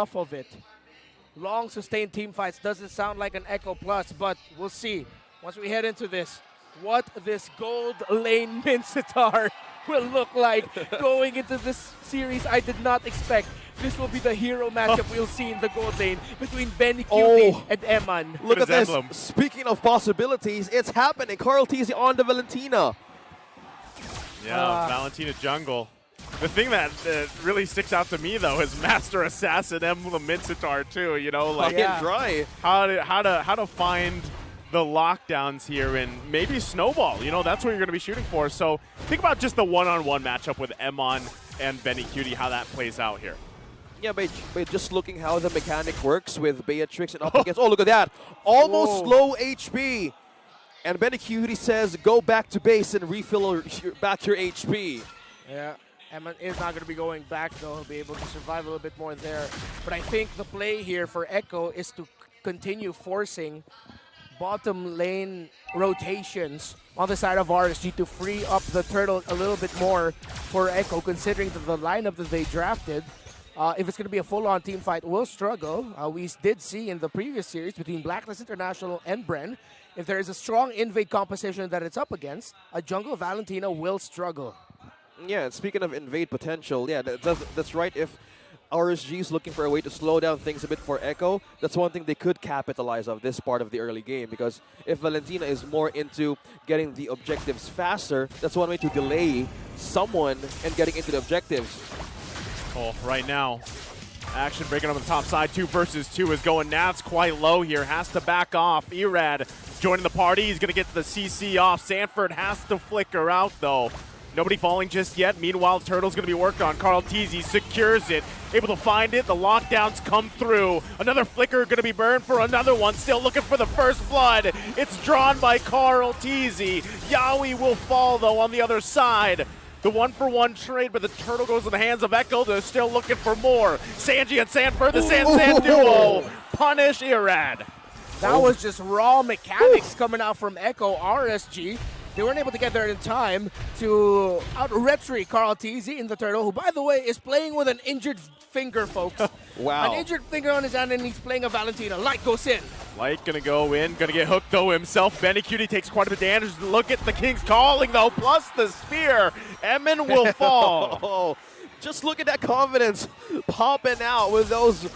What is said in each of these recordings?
off of it. Long sustained team fights doesn't sound like an Echo Plus, but we'll see once we head into this what this gold lane Mincetar will look like going into this series. I did not expect this will be the hero matchup we'll see in the gold lane between Benny Cutie and Eman. Look at this. Speaking of possibilities, it's happening. Carl TZ on the Valentina. Yeah, Valentina jungle. The thing that really sticks out to me, though, is Master Assassin Emblem Mincetar, too. You know, like dry. How to find the lockdowns here and maybe snowball. You know, that's what you're going to be shooting for. So think about just the one-on-one matchup with Emon and Benny Cutie, how that plays out here. Yeah, but just looking how the mechanic works with Beatrix and up against. Oh, look at that. Almost low HP. And Benny Cutie says, go back to base and refill back your HP. Yeah. Eman is not going to be going back, though. He'll be able to survive a little bit more there. But I think the play here for Echo is to continue forcing bottom lane rotations on the side of RSG to free up the turtle a little bit more for Echo, considering that the lineup that they drafted, if it's going to be a full-on team fight, will struggle. We did see in the previous series between Blacklist International and Bren, if there is a strong invade composition that it's up against, a jungle Valentina will struggle. Yeah, and speaking of invade potential, yeah, that's right. If RSG is looking for a way to slow down things a bit for Echo, that's one thing they could capitalize on this part of the early game, because if Valentina is more into getting the objectives faster, that's one way to delay someone and getting into the objectives. Oh, right now, action breaking up on the top side. 2 versus 2 is going. Nav's quite low here, has to back off. Erad joining the party. He's going to get the CC off. Sanford has to flicker out, though. Nobody falling just yet. Meanwhile, Turtle's going to be worked on. Carl TZ secures it, able to find it. The lockdowns come through. Another flicker going to be burned for another one. Still looking for the first blood. It's drawn by Carl TZ. Yaoi will fall, though, on the other side. The 1-for-1 trade, but the Turtle goes in the hands of Echo. They're still looking for more. Sanji and Sanford, the San duo, punish Irad. That was just raw mechanics coming out from Echo. RSG, they weren't able to get there in time to out-retry Carl TZ in the Turtle, who, by the way, is playing with an injured finger, folks. Wow. An injured finger on his hand, and he's playing a Valentina. Light goes in. Light gonna go in, gonna get hooked though himself. Benny Cutie takes quite a bit of damage. Look at the King's calling though, plus the spear. Emin will fall. Oh, just look at that confidence popping out with those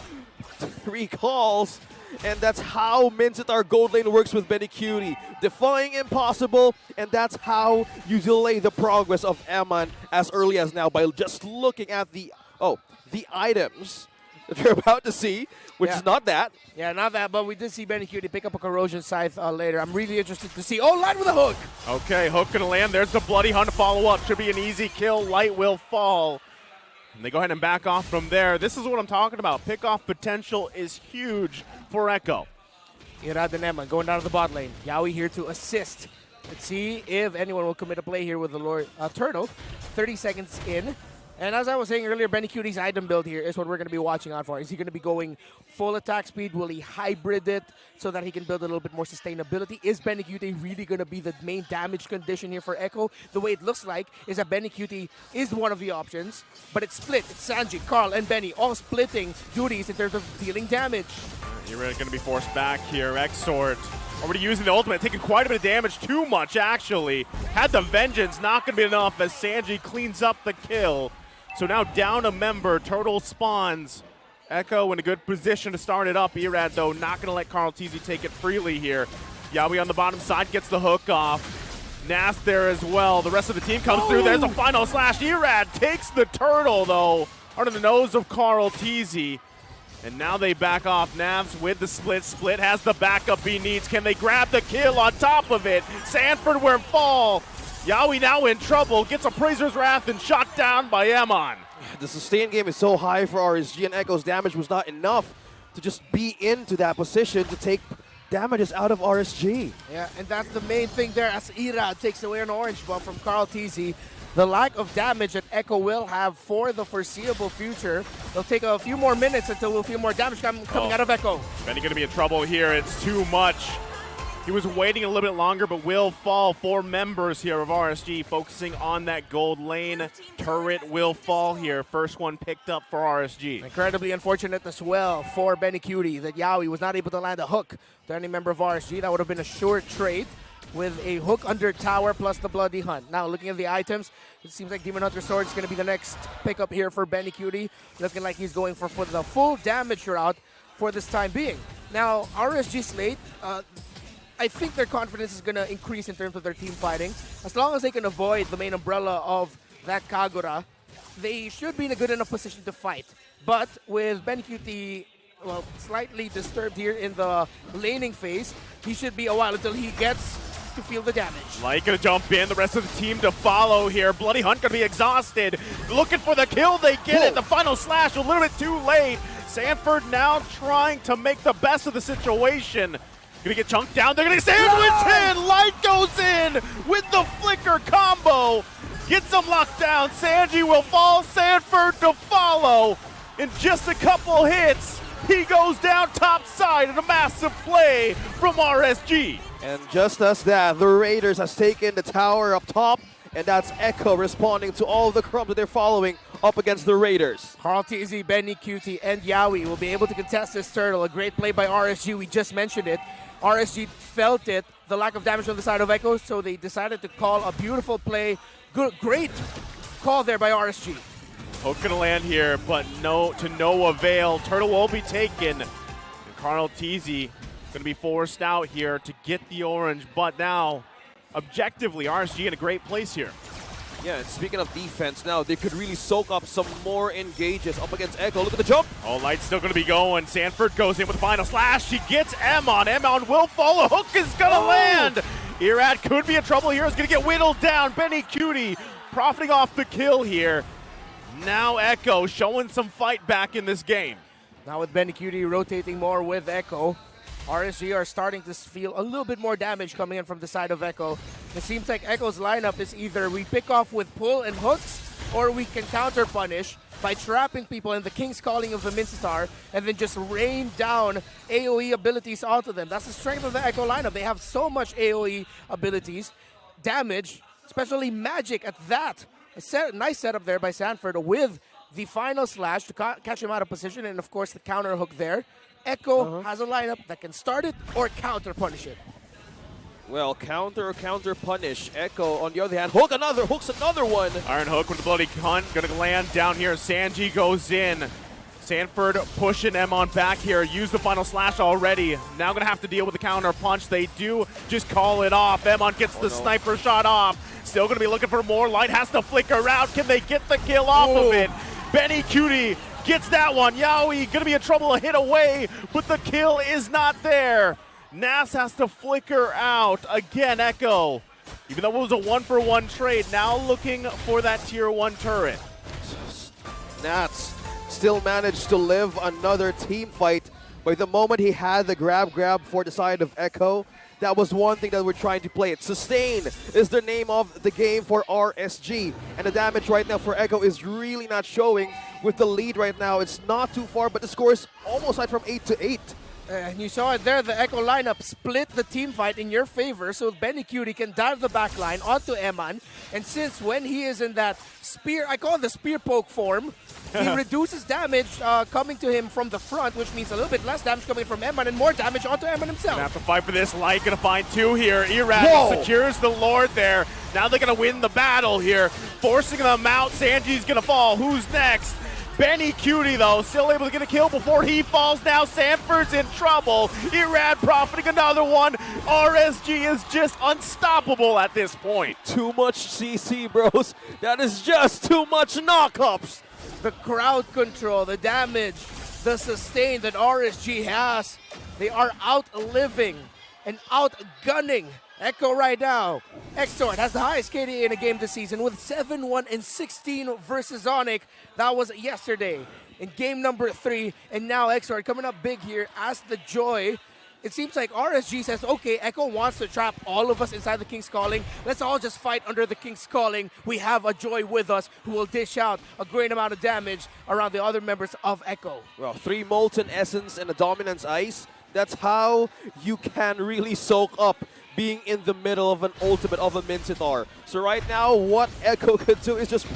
3 calls. And that's how Mincetar Gold Lane works with Benny Cutie. Defying impossible, and that's how you delay the progress of Eman as early as now by just looking at the items that you're about to see, which is not that. Yeah, not that, but we did see Benny Cutie pick up a Corrosion Scythe later. I'm really interested to see. Oh, Light with a hook! Okay, hook gonna land. There's the Bloody Hunt follow-up. Should be an easy kill. Light will fall. And they go ahead and back off from there. This is what I'm talking about. Pick-off potential is huge for Echo. Irad and Eman going down to the bot lane. Yaoi here to assist. Let's see if anyone will commit a play here with the Lord Turtle. 30 seconds in. And as I was saying earlier, Benny Cutie's item build here is what we're going to be watching out for. Is he going to be going full attack speed? Will he hybrid it so that he can build a little bit more sustainability? Is Benny Cutie really going to be the main damage condition here for Echo? The way it looks like is that Benny Cutie is one of the options, but it's split. It's Sanji, Carl, and Benny all splitting duties in terms of dealing damage. You're really going to be forced back here. Exort already using the ultimate, taking quite a bit of damage. Too much, actually. Had the Vengeance, not going to be enough as Sanji cleans up the kill. So now down a member, Turtle spawns. Echo in a good position to start it up. Erad, though, not going to let Carl TZ take it freely here. Yaoi on the bottom side gets the hook off. Nas there as well. The rest of the team comes through. There's a final slash. Erad takes the Turtle, though, under the nose of Carl TZ. And now they back off. Navs with the split. Split has the backup he needs. Can they grab the kill on top of it? Sanford will fall. Yaoi now in trouble, gets a Prazer's Wrath and shot down by Emon. The sustain game is so high for RSG, and Echo's damage was not enough to just be into that position to take damages out of RSG. Yeah, and that's the main thing there as Ira takes away an orange buff from Carl TZ. The lack of damage that Echo will have for the foreseeable future. It'll take a few more minutes until we'll feel more damage coming out of Echo. Benny gonna be in trouble here, it's too much. He was waiting a little bit longer, but will fall. 4 members here of RSG focusing on that gold lane. Turret will fall here. First one picked up for RSG. Incredibly unfortunate as well for Benny Cutie that Yawi was not able to land a hook to any member of RSG. That would have been a short trade with a hook under tower plus the Bloody Hunt. Now looking at the items, it seems like Demon Hunter Sword is going to be the next pickup here for Benny Cutie. Looking like he's going for the full damage route for this time being. Now RSG SLATE, I think their confidence is going to increase in terms of their team fighting. As long as they can avoid the main umbrella of that Kagura, they should be in a good enough position to fight. But with Ben Cutie, well, slightly disturbed here in the laning phase, he should be a while until he gets to feel the damage. Light gonna jump in, the rest of the team to follow here. Bloody Hunt gonna be exhausted. Looking for the kill, they get it. The final slash a little bit too late. Sanford now trying to make the best of the situation. Gonna get chunked down. They're gonna sandwich in. Light goes in with the flicker combo. Gets him locked down. Sanji will fall. Sanford to follow. In just a couple hits, he goes down top side in a massive play from RSG. And just as that, the Raiders has taken the tower up top, and that's Echo responding to all of the crumbs that they're following up against the Raiders. Carl TZ, Benny Cutie, and Yawi will be able to contest this turtle. A great play by RSG. We just mentioned it. RSG felt it, the lack of damage on the side of Echo, so they decided to call a beautiful play. Great call there by RSG. Hook gonna land here, but to no avail. Turtle will be taken. And Carl Teasy gonna be forced out here to get the orange, but now, objectively, RSG in a great place here. Yeah, and speaking of defense now, they could really soak up some more engages up against Echo. Look at the jump. Oh, Light's still going to be going. Sanford goes in with the final slash. She gets Emon. Emon will fall. A hook is going to land. Irad could be in trouble here. Is going to get whittled down. Benny Cutie profiting off the kill here. Now Echo showing some fight back in this game. Now with Benny Cutie rotating more with Echo, RSG are starting to feel a little bit more damage coming in from the side of Echo. It seems like Echo's lineup is either we pick off with pull and hooks, or we can counter punish by trapping people in the King's Calling of the Mincetar and then just rain down AoE abilities onto them. That's the strength of the Echo lineup. They have so much AoE abilities, damage, especially magic at that. Nice setup there by Sanford with the final slash to catch him out of position, and of course the counter hook there. Echo has a lineup that can start it or counter punish it. Well, counter punish. Echo, on the other hand, hooks another one. Iron Hook with the Bloody Hunt, gonna land down here. Sanji goes in. Sanford pushing Emon back here. Use the final slash already. Now gonna have to deal with the counter punch. They do just call it off. Emon gets the sniper shot off. Still gonna be looking for more. Light has to flicker out. Can they get the kill off of it? Benny Cutie gets that one. Yaoi gonna be in trouble, a hit away, but the kill is not there. Nas has to flicker out. Again, Echo, even though it was a 1-for-1 trade, now looking for that tier 1 turret. Nats still managed to live another team fight, but the moment he had the grab for the side of Echo, that was one thing that we're trying to play. It. Sustain is the name of the game for RSG. And the damage right now for Echo is really not showing. With the lead right now, it's not too far, but the score is almost like from 8-8. And you saw it there, the Echo lineup split the team fight in your favor, so Benny Cutie can dive the back line onto Eman. And since when he is in that spear, I call it the spear poke form, he reduces damage coming to him from the front, which means a little bit less damage coming from Eman and more damage onto Eman himself. Gonna have to fight for this. Light gonna find 2 here. Irad secures the Lord there. Now they're gonna win the battle here, forcing them out. Sanji's gonna fall. Who's next? Benny Cutie, though, still able to get a kill before he falls. Now Sanford's in trouble. Irad profiting another one. RSG is just unstoppable at this point. Too much CC, bros. That is just too much knockups. The crowd control, the damage, the sustain that RSG has. They are outliving and outgunning Echo right now. Exort has the highest KDA in a game this season with 7-1-16 versus Onic. That was yesterday in game number 3. And now Exort coming up big here as the Joy. It seems like RSG says, okay, Echo wants to trap all of us inside the King's Calling. Let's all just fight under the King's Calling. We have a Joy with us who will dish out a great amount of damage around the other members of Echo. Well, 3 Molten Essence and a Dominance Ice. That's how you can really soak up being in the middle of an ultimate of a Mincetar. So right now, what Echo could do is just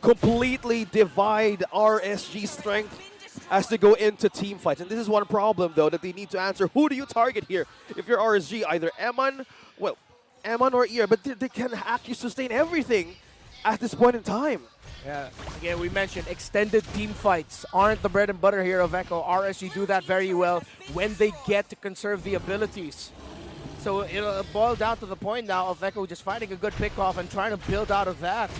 completely divide RSG's strength as they go into team fights. And this is one problem, though, that they need to answer. Who do you target here? If you're RSG, either Eman, well, Eman or Ear, but they can actually sustain everything at this point in time. Yeah, again, we mentioned extended team fights aren't the bread and butter here of Echo. RSG do that very well when they get to conserve the abilities. So it'll boil down to the point now of Echo just finding a good pickoff and trying to build out of that.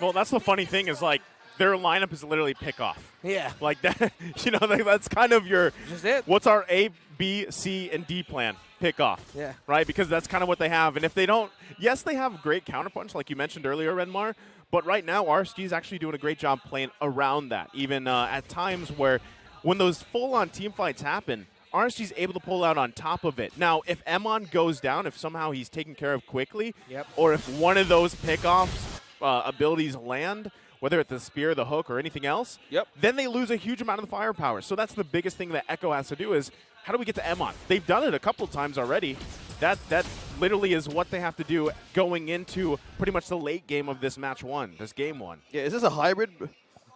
Well, that's the funny thing is, like, their lineup is literally pick off. Yeah. Like that, you know, that's kind of your, Just it. what's our A, B, C, and D plan? Pick off. Yeah. Right? Because that's kind of what they have. And if they don't, yes, they have great counterpunch, like you mentioned earlier, Renmar, but right now, RSG is actually doing a great job playing around that. Even at times where when those full-on team fights happen, RSG is able to pull out on top of it. Now, if Emon goes down, if somehow he's taken care of quickly, or if one of those pickoffs abilities land, whether it's the spear, the hook, or anything else, then they lose a huge amount of the firepower. So that's the biggest thing that Echo has to do is, how do we get to Emon? They've done it a couple times already. That literally is what they have to do going into pretty much the late game of this match one, this game one. Yeah, is this a hybrid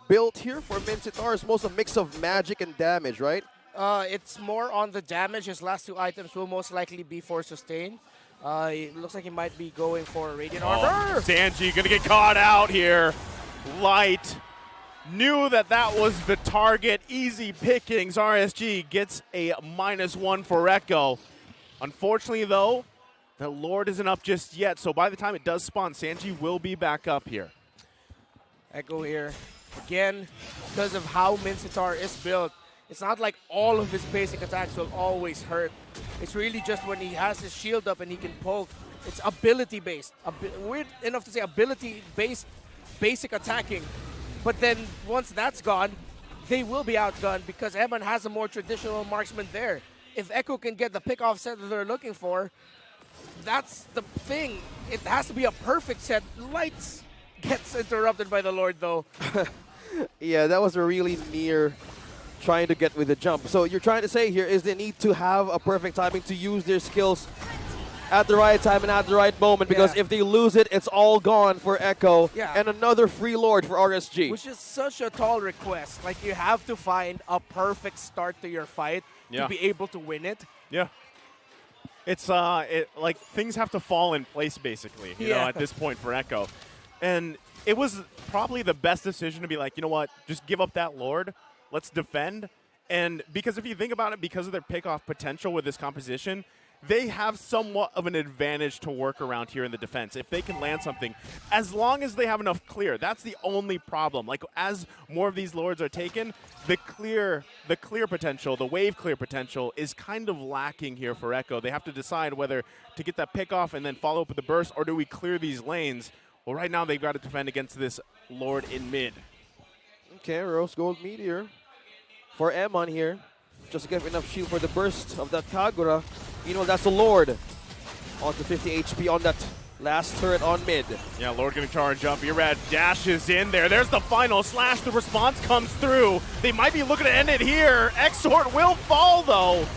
build here for Mincetar? It's most a mix of magic and damage, right? It's more on the damage. His last two items will most likely be for sustain. It looks like he might be going for Radiant Armor. Sanji gonna get caught out here. Light knew that was the target. Easy pickings. RSG gets a -1 for Echo. Unfortunately, though, the Lord isn't up just yet. So by the time it does spawn, Sanji will be back up here. Echo here. Again, because of how Mincetar is built, it's not like all of his basic attacks will always hurt. It's really just when he has his shield up and he can poke. It's ability-based. Weird enough to say ability-based basic attacking. But then once that's gone, they will be outgunned because Eman has a more traditional marksman there. If Echo can get the pick-off set that they're looking for, that's the thing. It has to be a perfect set. Lights gets interrupted by the Lord, though. Yeah, that was a really near trying to get with the jump. So you're trying to say here is they need to have a perfect timing to use their skills at the right time and at the right moment, because if they lose it, it's all gone for Echo. And another free Lord for RSG. Which is such a tall request. Like, you have to find a perfect start to your fight to be able to win it. Yeah. It's like things have to fall in place basically, you know, at this point for Echo. And it was probably the best decision to be like, you know what, just give up that Lord. Let's defend. And because if you think about it, because of their pick-off potential with this composition, they have somewhat of an advantage to work around here in the defense. If they can land something, as long as they have enough clear, that's the only problem. Like, as more of these Lords are taken, the clear potential, the wave clear potential is kind of lacking here for Echo. They have to decide whether to get that pick off and then follow up with the burst, or do we clear these lanes? Well, right now they've got to defend against this Lord in mid. Okay, Rose Gold Meteor for Emon here. Just to get enough shield for the burst of that Kagura. You know, that's the Lord. On to 50 HP on that last turret on mid. Yeah, Lord gonna charge up. Red dashes in there. There's the final slash. The response comes through. They might be looking to end it here. Exort will fall, though.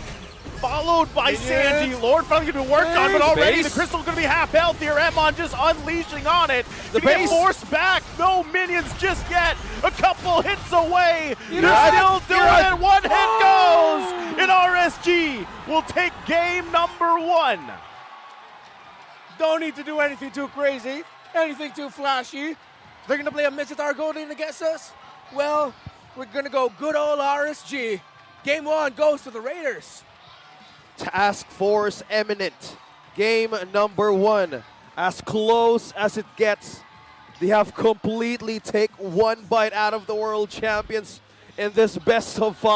Followed by Sanji. Lord finally gonna be worked on, but already the crystal's gonna be half health here. Emon just unleashing on it. The gonna base get forced back. No minions just yet. A couple hits away. They're still doing it. One hit goes. And RSG will take game number 1. Don't need to do anything too crazy, anything too flashy. They're going to play a Mincetar Gold Lane against us? Well, we're going to go good old RSG. Game 1 goes to the Raiders. Task Force Eminent. Game number 1. As close as it gets. They have completely take one bite out of the world champions in this best of 5.